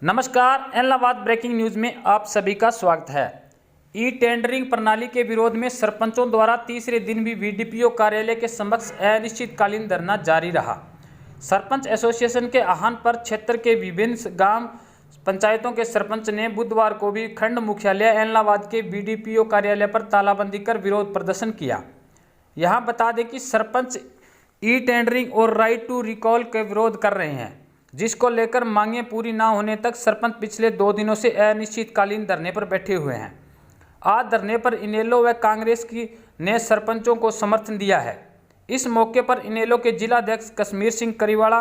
नमस्कार, Allahabad breaking news में आप सभी का स्वागत है। ई टेंडरिंग प्रणाली के विरोध में सरपंचों द्वारा तीसरे दिन भी बीडीपीओ कार्यालय के समक्ष अनिश्चितकालीन धरना जारी रहा। सरपंच एसोसिएशन के आह्वान पर क्षेत्र के विभिन्न ग्राम पंचायतों के सरपंच ने बुधवार को भी खंड मुख्यालय इलाहाबाद के बीडीपीओ कार्यालय पर तालाबंदी कर विरोध प्रदर्शन किया। यहाँ बता दें कि सरपंच ई टेंडरिंग और राइट टू रिकॉल के विरोध कर रहे हैं, जिसको लेकर मांगें पूरी ना होने तक सरपंच पिछले 2 दिनों से अनिश्चितकालीन धरने पर बैठे हुए हैं। आज धरने पर इनेलो व कांग्रेस ने सरपंचों को समर्थन दिया है। इस मौके पर इनेलो के जिलाध्यक्ष कश्मीर सिंह करीवाड़ा,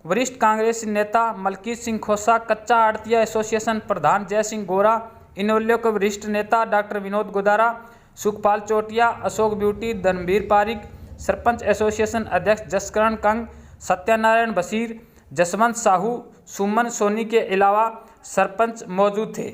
वरिष्ठ कांग्रेस नेता मलकीत सिंह खोसा, कच्चा आड़तिया एसोसिएशन प्रधान जय सिंह गोरा, इनेलो के वरिष्ठ नेता डॉक्टर विनोद गोदारा, सुखपाल चोटिया, अशोक ब्यूटी, धनबीर पारिक, सरपंच एसोसिएशन अध्यक्ष जसकरण कंग, सत्यानारायण बशीर, जसवंत साहू, सुमन सोनी के अलावा सरपंच मौजूद थे।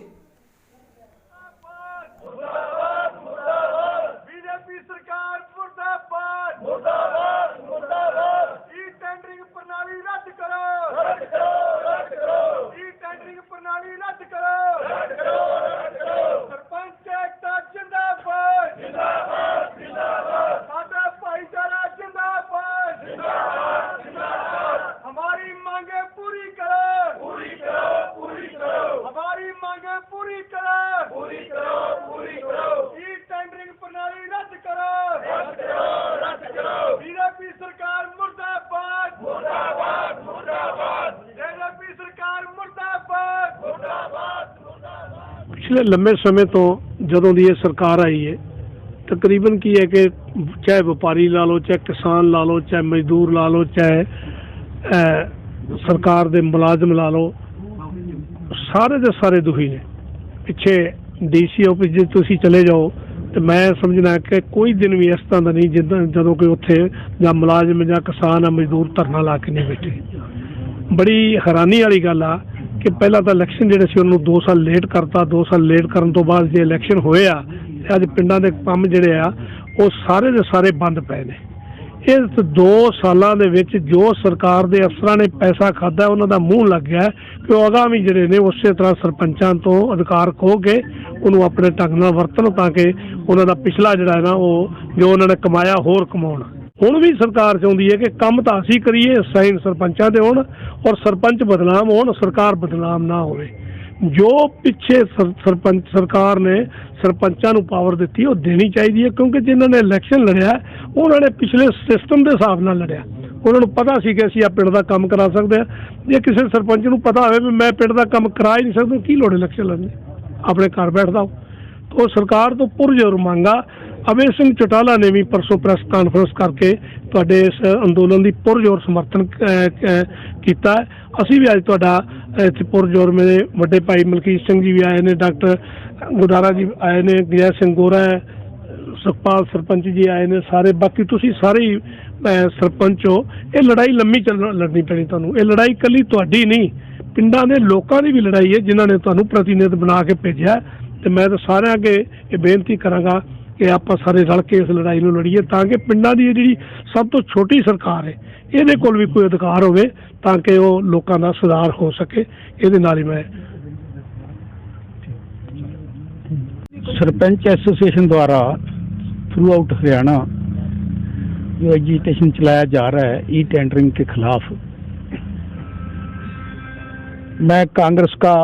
बीजेपी सरकार मुर्दाबाद, मुर्दाबाद, मुर्दाबाद। ई टेंडरिंग प्रणाली रद्द करो, रद्द करो, रद्द करो। ई टेंडरिंग प्रणाली रद्द करो, रद्द करो, रद्द करो। सरपंच एकता जिंदाबाद, जिंदाबाद, जिंदाबाद। साडा भाईचारा जिंदाबाद, जिंदाबाद, जिंदाबाद। हमारी मांगे पूरी करो, पूरी करो, पूरी करो। हमारी मांगे पूरी करो, पूरी करो, पूरी करो। ई टेंडरिंग प्रणाली रद्द करो, रद्द करो, रद्द करो। बीजेपी सरकार मुर्दाबाद, मुर्दाबाद, मुर्दाबाद। बीजेपी सरकार मुर्दाबाद, मुर्दाबाद, मुर्दाबाद। पिछले लंबे समय तो ਜਦੋਂ ਦੀ ਇਹ ਸਰਕਾਰ ਆਈ ਹੈ ਤਕਰੀਬਨ ਕੀ ਹੈ ਕਿ ਚਾਹੇ ਵਪਾਰੀ ਲਾ ਲਓ, ਚਾਹੇ ਕਿਸਾਨ ਲਾ ਲਓ, ਚਾਹੇ ਮਜ਼ਦੂਰ ਲਾ ਲਓ, ਚਾਹੇ ਸਰਕਾਰ ਦੇ ਮੁਲਾਜ਼ਮ ਲਾ ਲਓ, ਸਾਰੇ ਦੇ ਸਾਰੇ ਦੁਖੀ ਨੇ। ਪਿੱਛੇ ਡੀਸੀ ਆਫਿਸ ਜੇ ਤੁਸੀਂ ਚਲੇ ਜਾਓ ਤੇ ਮੈਂ ਸਮਝਣਾ ਕਿ ਕੋਈ ਦਿਨ ਵੀ ਇਸ ਤਰ੍ਹਾਂ ਦਾ ਨਹੀਂ ਜਦੋਂ ਕੋਈ ਉੱਥੇ ਜਾਂ ਮੁਲਾਜ਼ਮ ਜਾਂ ਕਿਸਾਨ ਜਾਂ ਮਜ਼ਦੂਰ ਧਰਨਾ ਲਾ ਕੇ ਨਹੀਂ ਬੈਠੇ। ਬੜੀ ਹੈਰਾਨੀ ਵਾਲੀ ਗੱਲ ਆ ਕਿ ਪਹਿਲਾਂ ਤਾਂ ਇਲੈਕਸ਼ਨ ਜਿਹੜੇ ਸੀ ਉਹਨੂੰ 2 ਸਾਲ ਲੇਟ ਕਰਤਾ। 2 ਸਾਲ ਲੇਟ ਕਰਨ ਤੋਂ ਬਾਅਦ ਜੇ ਇਲੈਕਸ਼ਨ ਹੋਏ ਆ ਅੱਜ ਪਿੰਡਾਂ ਦੇ ਕੰਮ ਜਿਹੜੇ ਆ ਉਹ ਸਾਰੇ ਦੇ ਸਾਰੇ ਬੰਦ ਪਏ ਨੇ। ਇਸ 2 ਸਾਲਾਂ ਦੇ ਵਿੱਚ ਜੋ ਸਰਕਾਰ ਦੇ ਅਫਸਰਾਂ ਨੇ ਪੈਸਾ ਖਾਧਾ ਉਹਨਾਂ ਦਾ ਮੂੰਹ ਲੱਗ ਗਿਆ ਕਿ ਉਹ ਆਗਾਮੀ ਜਿਹੜੇ ਨੇ ਉਸੇ ਤਰ੍ਹਾਂ ਸਰਪੰਚਾਂ ਤੋਂ ਅਧਿਕਾਰ ਖੋਹ ਕੇ ਉਹਨੂੰ ਆਪਣੇ ਢੰਗ ਨਾਲ ਵਰਤਣ ਤਾਂ ਕਿ ਉਹਨਾਂ ਦਾ ਪਿਛਲਾ ਜਿਹੜਾ ਨਾ ਉਹ ਜੋ ਉਹਨਾਂ ਨੇ ਕਮਾਇਆ ਹੋਰ ਕਮਾਉਣ। ਹੁਣ ਵੀ ਸਰਕਾਰ ਚਾਹੁੰਦੀ ਹੈ ਕਿ ਕੰਮ ਤਾਂ ਅਸੀਂ ਕਰੀਏ, ਸਾਈਨ ਸਰਪੰਚਾਂ ਦੇ ਹੋਣ ਔਰ ਸਰਪੰਚ ਬਦਨਾਮ ਹੋਣ, ਸਰਕਾਰ ਬਦਨਾਮ ਨਾ ਹੋਵੇ। ਜੋ ਪਿੱਛੇ ਸਰਪੰਚ ਸਰਕਾਰ ਨੇ ਸਰਪੰਚਾਂ ਨੂੰ ਪਾਵਰ ਦਿੱਤੀ ਉਹ ਦੇਣੀ ਚਾਹੀਦੀ ਹੈ, ਕਿਉਂਕਿ ਜਿਨ੍ਹਾਂ ਨੇ ਇਲੈਕਸ਼ਨ ਲੜਿਆ ਉਹਨਾਂ ਨੇ ਪਿਛਲੇ ਸਿਸਟਮ ਦੇ ਹਿਸਾਬ ਨਾਲ ਲੜਿਆ। ਉਹਨਾਂ ਨੂੰ ਪਤਾ ਸੀ ਕਿ ਅਸੀਂ ਆ ਪਿੰਡ ਦਾ ਕੰਮ ਕਰਾ ਸਕਦੇ ਹਾਂ। ਜੇ ਕਿਸੇ ਸਰਪੰਚ ਨੂੰ ਪਤਾ ਹੋਵੇ ਵੀ ਮੈਂ ਪਿੰਡ ਦਾ ਕੰਮ ਕਰਾ ਹੀ ਨਹੀਂ ਸਕਦਾ, ਕੀ ਲੋੜ ਇਲੈਕਸ਼ਨ ਲੜਨੀ, ਆਪਣੇ ਘਰ ਬੈਠਦਾ ਹੋ। ਉਹ ਸਰਕਾਰ ਤੋਂ ਪੁਰਜ਼ੋਰ ਮੰਗਾ। ਅਭੈ ਸਿੰਘ ਚੌਟਾਲਾ ਨੇ ਵੀ ਪਰਸੋਂ ਪ੍ਰੈਸ ਕਾਨਫਰੰਸ ਕਰਕੇ ਤੁਹਾਡੇ ਇਸ ਅੰਦੋਲਨ ਦੀ ਪੁਰਜ਼ੋਰ ਸਮਰਥਨ ਕੀਤਾ। ਅਸੀਂ ਵੀ ਅੱਜ ਤੁਹਾਡਾ ਇੱਥੇ ਪੁਰਜ਼ੋਰ ਮੇਰੇ ਵੱਡੇ ਭਾਈ ਮਲਕੀਤ ਸਿੰਘ ਜੀ ਵੀ ਆਏ ਨੇ, ਡਾਕਟਰ ਗੁਦਾਰਾ ਜੀ ਆਏ ਨੇ, ਜੈ ਸਿੰਘ ਗੋਰਾ, ਸੁਖਪਾਲ ਸਰਪੰਚ ਜੀ ਆਏ ਨੇ, ਸਾਰੇ ਬਾਕੀ ਤੁਸੀਂ ਸਾਰੇ ਹੀ ਸਰਪੰਚ ਹੋ। ਇਹ ਲੜਾਈ ਲੰਮੀ ਲੜਨੀ ਪੈਣੀ ਤੁਹਾਨੂੰ। ਇਹ ਲੜਾਈ ਇਕੱਲੀ ਤੁਹਾਡੀ ਨਹੀਂ, ਪਿੰਡਾਂ ਦੇ ਲੋਕਾਂ ਦੀ ਵੀ ਲੜਾਈ ਹੈ ਜਿਨ੍ਹਾਂ ਨੇ ਤੁਹਾਨੂੰ ਪ੍ਰਤੀਨਿਧ ਬਣਾ ਕੇ ਭੇਜਿਆ। ਤੇ ਮੈਂ ਤਾਂ ਸਾਰਿਆਂ ਅੱਗੇ ਇਹ ਬੇਨਤੀ ਕਰਾਂਗਾ ਕਿ ਆਪਾਂ ਸਾਰੇ ਰਲ ਕੇ ਇਸ ਲੜਾਈ ਨੂੰ ਲੜੀਏ ਤਾਂ ਕਿ ਪਿੰਡਾਂ ਦੀ ਜਿਹੜੀ ਸਭ ਤੋਂ ਛੋਟੀ ਸਰਕਾਰ ਹੈ ਇਹਦੇ ਕੋਲ ਵੀ ਕੋਈ ਅਧਿਕਾਰ ਹੋਵੇ ਤਾਂ ਕਿ ਉਹ ਲੋਕਾਂ ਦਾ ਸੁਧਾਰ ਹੋ ਸਕੇ। ਇਹਦੇ ਨਾਲ ਹੀ ਮੈਂ सरपंच एसोसिएशन द्वारा थ्रू आउट हरियाणा जो एजिटेशन चलाया जा रहा है ई टेंडरिंग के खिलाफ, मैं कांग्रेस का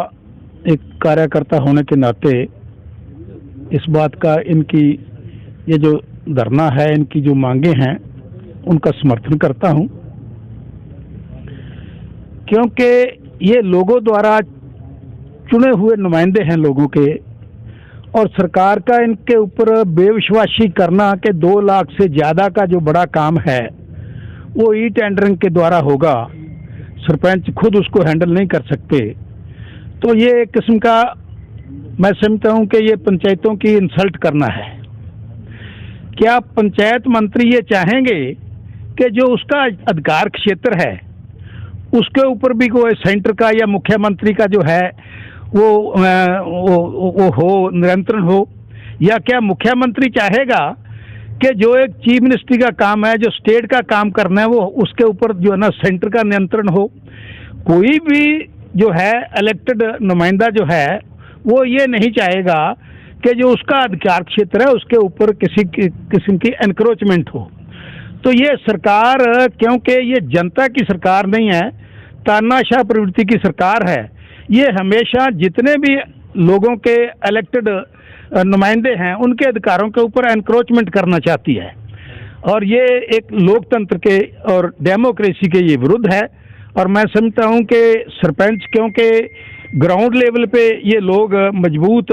एक कार्यकर्ता होने के नाते इस बात का इनकी ये जो धरना है, इनकी जो मांगे हैं उनका समर्थन करता हूं, क्योंकि ये लोगों द्वारा चुने हुए नुमाइंदे हैं लोगों के, और सरकार का इनके ऊपर बेविश्वासी करना कि 2 लाख से ज़्यादा का जो बड़ा काम है वो ई टेंडरिंग के द्वारा होगा, सरपंच खुद उसको हैंडल नहीं कर सकते। तो ये एक किस्म का मैं समझता हूँ कि ये पंचायतों की इंसल्ट करना है। क्या पंचायत मंत्री ये चाहेंगे कि जो उसका अधिकार क्षेत्र है उसके ऊपर भी कोई सेंटर का या मुख्यमंत्री का जो है वो हो, नियंत्रण हो? या क्या मुख्यमंत्री चाहेगा कि जो एक चीफ मिनिस्ट्री का काम है, जो स्टेट का काम करना है, वो उसके ऊपर जो है ना सेंटर का नियंत्रण हो? कोई भी जो है इलेक्टेड नुमाइंदा जो है वो ये नहीं चाहेगा कि जो उसका अधिकार क्षेत्र है उसके ऊपर किसी किस्म की एनक्रोचमेंट हो। तो ये सरकार, क्योंकि ये जनता की सरकार नहीं है, तानाशाह प्रवृत्ति की सरकार है, ये हमेशा जितने भी लोगों के इलेक्टेड नुमाइंदे हैं उनके अधिकारों के ऊपर एनक्रोचमेंट करना चाहती है। और ये एक लोकतंत्र के और डेमोक्रेसी के ये विरुद्ध है। और मैं समझता हूँ कि सरपंच, क्योंकि ग्राउंड लेवल पे ये लोग मजबूत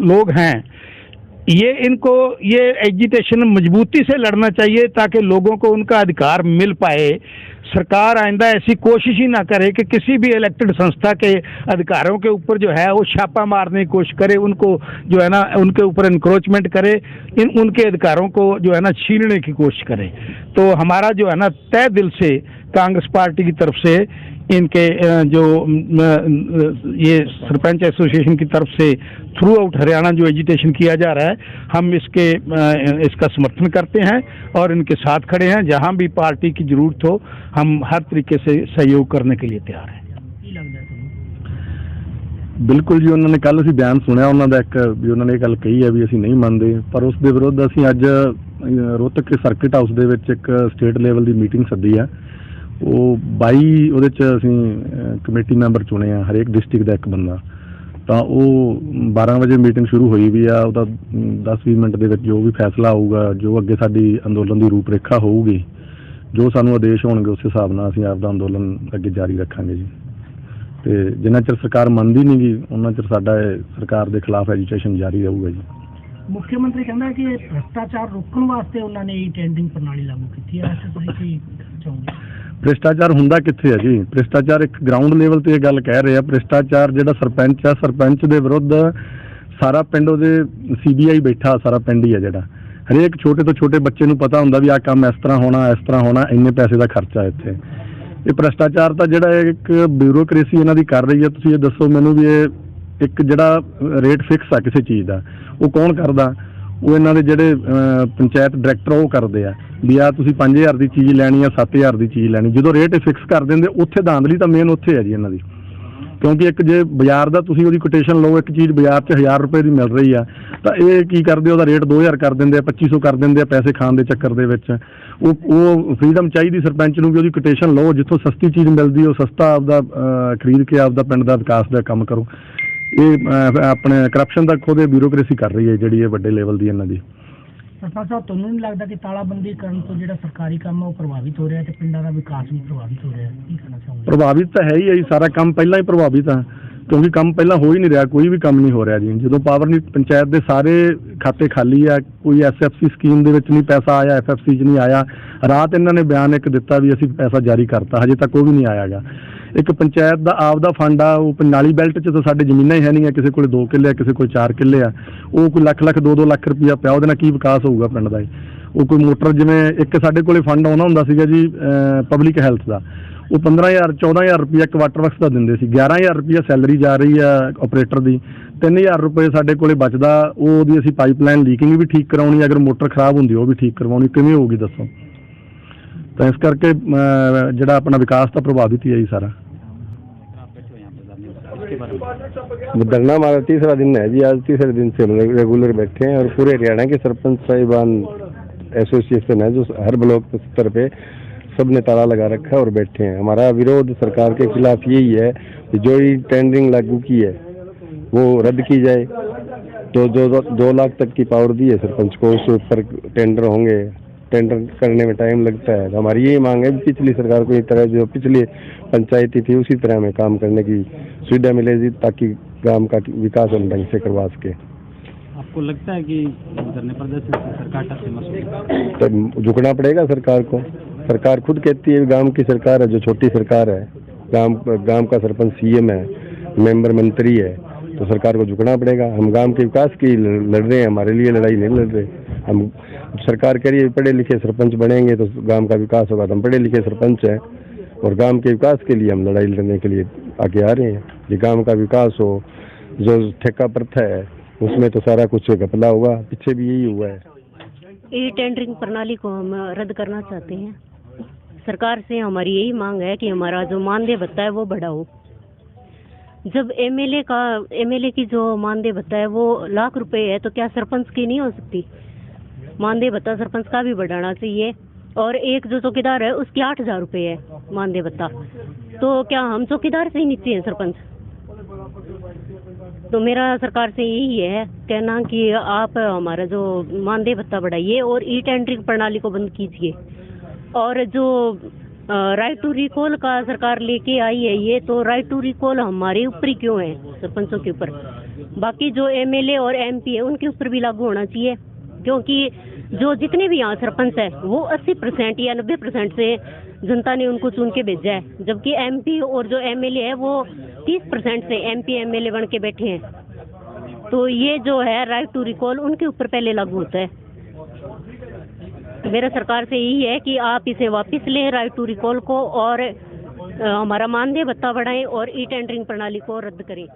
लोग हैं, इनको ये एजिटेशन मजबूती से लड़ना चाहिए ताकि लोगों को उनका अधिकार मिल पाए। सरकार आइंदा ऐसी कोशिश ही ना करे कि किसी भी इलेक्टेड संस्था के अधिकारों के ऊपर जो है वो छापा मारने की कोशिश करे, उनको जो है ना उनके ऊपर इंक्रोचमेंट करे, उनके अधिकारों को जो है ना छीनने की कोशिश करे। तो हमारा जो है ना तय दिल से कांग्रेस पार्टी की तरफ से इनके जो ये सरपंच एसोसिएशन की तरफ से थ्रू आउट हरियाणा जो एजिटेशन किया जा रहा है, हम इसका समर्थन करते हैं और इनके साथ खड़े हैं। जहां भी पार्टी की जरूरत हो हम हर तरीके से सहयोग करने के लिए तैयार हैं। बिल्कुल जी, उन्होंने कल ਅਸੀਂ ਬਿਆਨ ਸੁਣਿਆ ਉਹਨਾਂ ਦਾ ਇੱਕ ਵੀ ਉਹਨਾਂ ਨੇ ਇਹ ਗੱਲ ਕਹੀ ਹੈ ਵੀ ਅਸੀਂ ਨਹੀਂ ਮੰਨਦੇ, ਪਰ ਉਸ ਦੇ ਵਿਰੁੱਧ ਅਸੀਂ ਅੱਜ ਰੋਹਤਕ ਸਰਕਿਟ ਹਾਊਸ ਦੇ ਵਿੱਚ ਇੱਕ ਸਟੇਟ ਲੈਵਲ ਦੀ ਮੀਟਿੰਗ ਸੱਦੀ ਆ। ਉਹ 22 ਉਹਦੇ 'ਚ ਅਸੀਂ ਕਮੇਟੀ ਮੈਂਬਰ ਚੁਣੇ ਆ, ਹਰੇਕ ਡਿਸਟ੍ਰਿਕਟ ਦਾ ਇੱਕ ਬੰਦਾ। ਤਾਂ ਉਹ 12 ਵਜੇ ਮੀਟਿੰਗ ਸ਼ੁਰੂ ਹੋਈ ਵੀ ਆ। ਉਹਦਾ 10-20 ਮਿੰਟ ਦੇ ਵਿੱਚ ਜੋ ਵੀ ਫੈਸਲਾ ਆਊਗਾ, ਜੋ ਅੱਗੇ ਸਾਡੀ ਅੰਦੋਲਨ ਦੀ ਰੂਪਰੇਖਾ ਹੋਊਗੀ, ਜੋ ਸਾਨੂੰ ਆਦੇਸ਼ ਹੋਣਗੇ ਉਸ ਹਿਸਾਬ ਨਾਲ ਅਸੀਂ ਆਪਦਾ ਅੰਦੋਲਨ ਅੱਗੇ ਜਾਰੀ ਰੱਖਾਂਗੇ ਜੀ। ਤੇ ਜਿੰਨਾ ਚਿਰ ਸਰਕਾਰ ਮੰਨਦੀ ਨਹੀਂ ਗੀ ਉਹਨਾਂ ਚਿਰ ਸਾਡਾ ਸਰਕਾਰ ਦੇ ਖਿਲਾਫ ਐਜੀਟੇਸ਼ਨ ਜਾਰੀ ਰਹੂਗਾ ਜੀ। ਮੁੱਖ ਮੰਤਰੀ ਕਹਿੰਦਾ ਕਿ ਭ੍ਰਿਸ਼ਟਾਚਾਰ ਰੋਕਣ ਵਾਸਤੇ ਉਹਨਾਂ ਨੇ ਇਹ ਟੈਂਡਰਿੰਗ ਪ੍ਰਣਾਲੀ ਲਾਗੂ ਕੀਤੀ ਹੈ। ਤੁਸੀਂ ਕੀ ਚਾਹੋਗੇ? ਭ੍ਰਿਸ਼ਟਾਚਾਰ ਹੁੰਦਾ ਕਿੱਥੇ ਹੈ ਜੀ? ਭ੍ਰਿਸ਼ਟਾਚਾਰ ਇੱਕ ਗਰਾਊਂਡ ਲੈਵਲ ਤੇ ਇਹ ਗੱਲ ਕਹਿ ਰਹੇ ਆ। ਭ੍ਰਿਸ਼ਟਾਚਾਰ ਜਿਹੜਾ ਸਰਪੰਚ ਆ, ਸਰਪੰਚ ਦੇ ਵਿਰੁੱਧ ਸਾਰਾ ਪਿੰਡ ਉਹਦੇ CBI ਬੈਠਾ, ਸਾਰਾ ਪਿੰਡ ਹੀ ਆ ਜਿਹੜਾ। ਹਰੇਕ ਛੋਟੇ ਤੋਂ ਛੋਟੇ ਬੱਚੇ ਨੂੰ ਪਤਾ ਹੁੰਦਾ ਵੀ ਆਹ ਕੰਮ ਇਸ ਤਰ੍ਹਾਂ ਹੋਣਾ, ਇਸ ਤਰ੍ਹਾਂ ਹੋਣਾ, ਇੰਨੇ ਪੈਸੇ ਦਾ ਖਰਚਾ ਇੱਥੇ। ਇਹ ਭ੍ਰਿਸ਼ਟਾਚਾਰ ਤਾਂ ਜਿਹੜਾ ਇੱਕ ਬਿਊਰੋਕ੍ਰੇਸੀ ਇਹਨਾਂ ਦੀ ਕਰ ਰਹੀ ਹੈ। ਤੁਸੀਂ ਇਹ ਦੱਸੋ ਮੈਨੂੰ ਵੀ ਇਹ ਇੱਕ ਜਿਹੜਾ ਰੇਟ ਫਿਕਸ ਆ ਕਿਸੇ ਚੀਜ਼ ਦਾ, ਉਹ ਕੌਣ ਕਰਦਾ? ਉਹ ਇਹਨਾਂ ਦੇ ਜਿਹੜੇ ਪੰਚਾਇਤ ਡਾਇਰੈਕਟਰ ਉਹ ਕਰਦੇ ਆ ਵੀ ਆ ਤੁਸੀਂ 5000 ਦੀ ਚੀਜ਼ ਲੈਣੀ ਆ, 7000 ਦੀ ਚੀਜ਼ ਲੈਣੀ। ਜਦੋਂ ਰੇਟ ਫਿਕਸ ਕਰ ਦਿੰਦੇ ਉੱਥੇ ਧਾਂਦਲੀ ਤਾਂ ਮੇਨ ਉੱਥੇ ਹੈ ਜੀ ਇਹਨਾਂ ਦੀ। ਕਿਉਂਕਿ ਇੱਕ ਜੇ ਬਾਜ਼ਾਰ ਦਾ ਤੁਸੀਂ ਉਹਦੀ ਕੋਟੇਸ਼ਨ ਲਓ, ਇੱਕ ਚੀਜ਼ ਬਾਜ਼ਾਰ 'ਚ 1000 ਰੁਪਏ ਦੀ ਮਿਲ ਰਹੀ ਆ, ਤਾਂ ਇਹ ਕੀ ਕਰਦੇ, ਉਹਦਾ ਰੇਟ 2000 ਕਰ ਦਿੰਦੇ ਆ, 2500 ਕਰ ਦਿੰਦੇ ਆ, ਪੈਸੇ ਖਾਣ ਦੇ ਚੱਕਰ ਦੇ ਵਿੱਚ। ਉਹ ਫਰੀਡਮ ਚਾਹੀਦੀ ਸਰਪੰਚ ਨੂੰ ਵੀ ਉਹਦੀ ਕੋਟੇਸ਼ਨ ਲਓ, ਜਿੱਥੋਂ ਸਸਤੀ ਚੀਜ਼ ਮਿਲਦੀ ਉਹ ਸਸਤਾ ਆਪਦਾ ਖਰੀਦ ਕੇ ਆਪਦਾ ਪਿੰਡ ਦਾ ਵਿਕਾਸ ਦਾ ਕੰਮ ਕਰੋ। ਇਹ ਆਪਣੇ ਕਰਪਸ਼ਨ ਦਾ ਖੁਦ ਇਹ ਬਿਊਰੋਕ੍ਰੇਸੀ ਕਰ ਰਹੀ ਹੈ ਜਿਹੜੀ ਇਹ ਵੱਡੇ ਲੈਵਲ ਦੀ ਇਹਨਾਂ ਦੀ। ਸਰਪੰਚ ਸਾਹਿਬ, ਤੁਹਾਨੂੰ ਨਹੀਂ ਲੱਗਦਾ ਕਿ ਤਾਲਾਬੰਦੀ ਕਰਨ ਤੋਂ ਜਿਹੜਾ ਸਰਕਾਰੀ ਕੰਮ ਹੈ ਉਹ ਪ੍ਰਭਾਵਿਤ ਹੋ ਰਿਹਾ ਤੇ ਪਿੰਡਾਂ ਦਾ ਵਿਕਾਸ ਵੀ ਪ੍ਰਭਾਵਿਤ ਹੋ ਰਿਹਾ? ਕੀ ਕਹਿਣਾ ਚਾਹੋਗੇ? ਪ੍ਰਭਾਵਿਤ ਤਾਂ ਹੈ ਹੀ ਸਾਰਾ ਕੰਮ ਪਹਿਲਾਂ ਹੀ ਪ੍ਰਭਾਵਿਤ ਆ, ਕਿਉਂਕਿ ਕੰਮ ਪਹਿਲਾਂ ਹੋ ਹੀ ਨਹੀਂ ਰਿਹਾ, ਕੋਈ ਵੀ ਕੰਮ ਨਹੀਂ ਹੋ ਰਿਹਾ ਜੀ। ਜਦੋਂ ਪਾਵਰ ਨਹੀਂ, ਪੰਚਾਇਤ ਦੇ ਸਾਰੇ ਖਾਤੇ ਖਾਲੀ ਆ, ਕੋਈ SFC ਸਕੀਮ ਦੇ ਵਿੱਚ ਨਹੀਂ ਪੈਸਾ ਆਇਆ, FFC 'ਚ ਨਹੀਂ ਆਇਆ। ਰਾਤ ਇਹਨਾਂ ਨੇ ਬਿਆਨ ਇੱਕ ਦਿੱਤਾ ਵੀ ਅਸੀਂ ਪੈਸਾ ਜਾਰੀ ਕਰਤਾ, ਹਜੇ ਤੱਕ ਉਹ ਵੀ ਨਹੀਂ ਆਇਆ ਗਾ। ਇੱਕ ਪੰਚਾਇਤ ਦਾ ਆਪਦਾ ਫੰਡ ਆ, ਉਹ ਨਾਲੀ ਬੈਲਟ 'ਚ ਤਾਂ ਸਾਡੇ ਜ਼ਮੀਨਾਂ ਹੀ ਹੈ ਨਹੀਂ ਆ, ਕਿਸੇ ਕੋਲ 2 ਕਿੱਲੇ ਆ, ਕਿਸੇ ਕੋਲ 4 ਕਿੱਲੇ ਆ। ਉਹ ਕੋਈ ਲੱਖ 2-2 ਲੱਖ ਰੁਪਇਆ ਪਿਆ, ਉਹਦੇ ਨਾਲ ਕੀ ਵਿਕਾਸ ਹੋਊਗਾ ਪਿੰਡ ਦਾ? ਉਹ ਕੋਈ ਮੋਟਰ, ਜਿਵੇਂ ਇੱਕ ਸਾਡੇ ਕੋਲੇ ਫੰਡ ਆਉਣਾ ਹੁੰਦਾ ਸੀਗਾ ਜੀ ਪਬਲਿਕ ਹੈਲਥ ਦਾ, ਉਹ 15,000-14,000 ਰੁਪਇਆ ਇੱਕ ਵਾਟਰ ਵਰਕਸ ਦਾ ਦਿੰਦੇ ਸੀ। 11,000 ਰੁਪਇਆ ਸੈਲਰੀ ਜਾ ਰਹੀ ਆ ਆਪਰੇਟਰ ਦੀ, 3000 ਰੁਪਏ ਸਾਡੇ ਕੋਲੇ ਬਚਦਾ। ਉਹਦੀ ਅਸੀਂ ਪਾਈਪਲਾਈਨ ਲੀਕਿੰਗ ਵੀ ਠੀਕ ਕਰਾਉਣੀ, ਅਗਰ ਮੋਟਰ ਖਰਾਬ ਹੁੰਦੀ ਉਹ ਵੀ ਠੀਕ ਕਰਵਾਉਣੀ, ਕਿਵੇਂ ਹੋਊਗੀ ਦੱਸੋ? ਤਾਂ ਇਸ ਕਰਕੇ ਜਿਹੜਾ ਆਪਣਾ ਵਿਕਾਸ ਤਾਂ ਪ੍ਰਭਾਵਿਤ ਹੀ ਹੈ ਜੀ ਸਾਰਾ। धरना हमारा तीसरा दिन है जी। आज तीसरे दिन से हम रेगुलर बैठे हैं और पूरे हरियाणा के सरपंच साहिबान एसोसिएशन है जो हर ब्लॉक स्तर पे सब ने ताला लगा रखा है और बैठे हैं। हमारा विरोध सरकार के खिलाफ यही है कि जो ही टेंडरिंग लागू की है वो रद्द की जाए। तो जो 2 लाख तक की पावर दी है सरपंच को, उसके ऊपर टेंडर होंगे, टेंडर करने में टाइम लगता है। तो हमारी यही मांग है कि पिछली सरकार को इस तरह जो पिछली पंचायती थी उसी तरह में काम करने की सुविधा मिलेगी ताकि गांव का विकास हम ढंग से करवा सके। आपको लगता है कि धरने प्रदर्शन से सरकार टस से मसूल? तो झुकना पड़ेगा सरकार को। सरकार खुद कहती है गांव की सरकार है, जो छोटी सरकार है, गांव का सरपंच CM है, मेंबर मंत्री है, तो सरकार को झुकना पड़ेगा। हम गांव के विकास की लड़ रहे हैं, हमारे लिए लड़ाई नहीं लड़ रहे हम। सरकार कह रही है पढ़े लिखे सरपंच बनेंगे तो गांव का विकास होगा, तो हम पढ़े लिखे सरपंच हैं और गांव के विकास के लिए हम लड़ाई लड़ने के लिए आगे आ रहे हैं। ये गांव का विकास हो, जो ठेका प्रथा है उसमें तो सारा कुछ घपला हुआ, पीछे भी यही हुआ है। ये टेंडरिंग प्रणाली को हम रद्द करना चाहते हैं। सरकार से हमारी यही मांग है कि हमारा जो मानदेय भत्ता है वो बढ़ाओ। जब एमएलए की जो मानदेय भत्ता है वो लाख रुपए है, तो क्या सरपंच की नहीं हो सकती? मानदेय भत्ता सरपंच का भी बढ़ाना चाहिए। और एक जो चौकीदार है उसकी 8,000 रुपए है मानदेय भत्ता, तो क्या हम चौकीदार से ही नीचे हैं सरपंच? तो मेरा सरकार से यही है कहना कि आप हमारा जो मानदेय भत्ता बढ़ाइए और ई टेंडरिंग प्रणाली को बंद कीजिए। और जो राइट टू रिकॉल का सरकार लेके आई है, ये तो राइट टू रिकॉल हमारे ऊपर ही क्यों है, सरपंचों के ऊपर? बाकी जो एमएलए और एमपी है उनके ऊपर भी लागू होना चाहिए, क्योंकि जो जितने भी यहाँ सरपंच है वो 80% या 90% से जनता ने उनको चुन के भेजा है, जबकि एमपी और जो एमएलए है वो 30% से एमपी एमएलए बन के बैठे हैं। तो ये जो है राइट टू रिकॉल उनके ऊपर पहले लागू होता है। मेरा सरकार से यही है कि आप इसे वापस लें राइट टू रिकॉल को, और हमारा मानदेय भत्ता बढ़ाएं और ई टेंडरिंग प्रणाली को रद्द करें।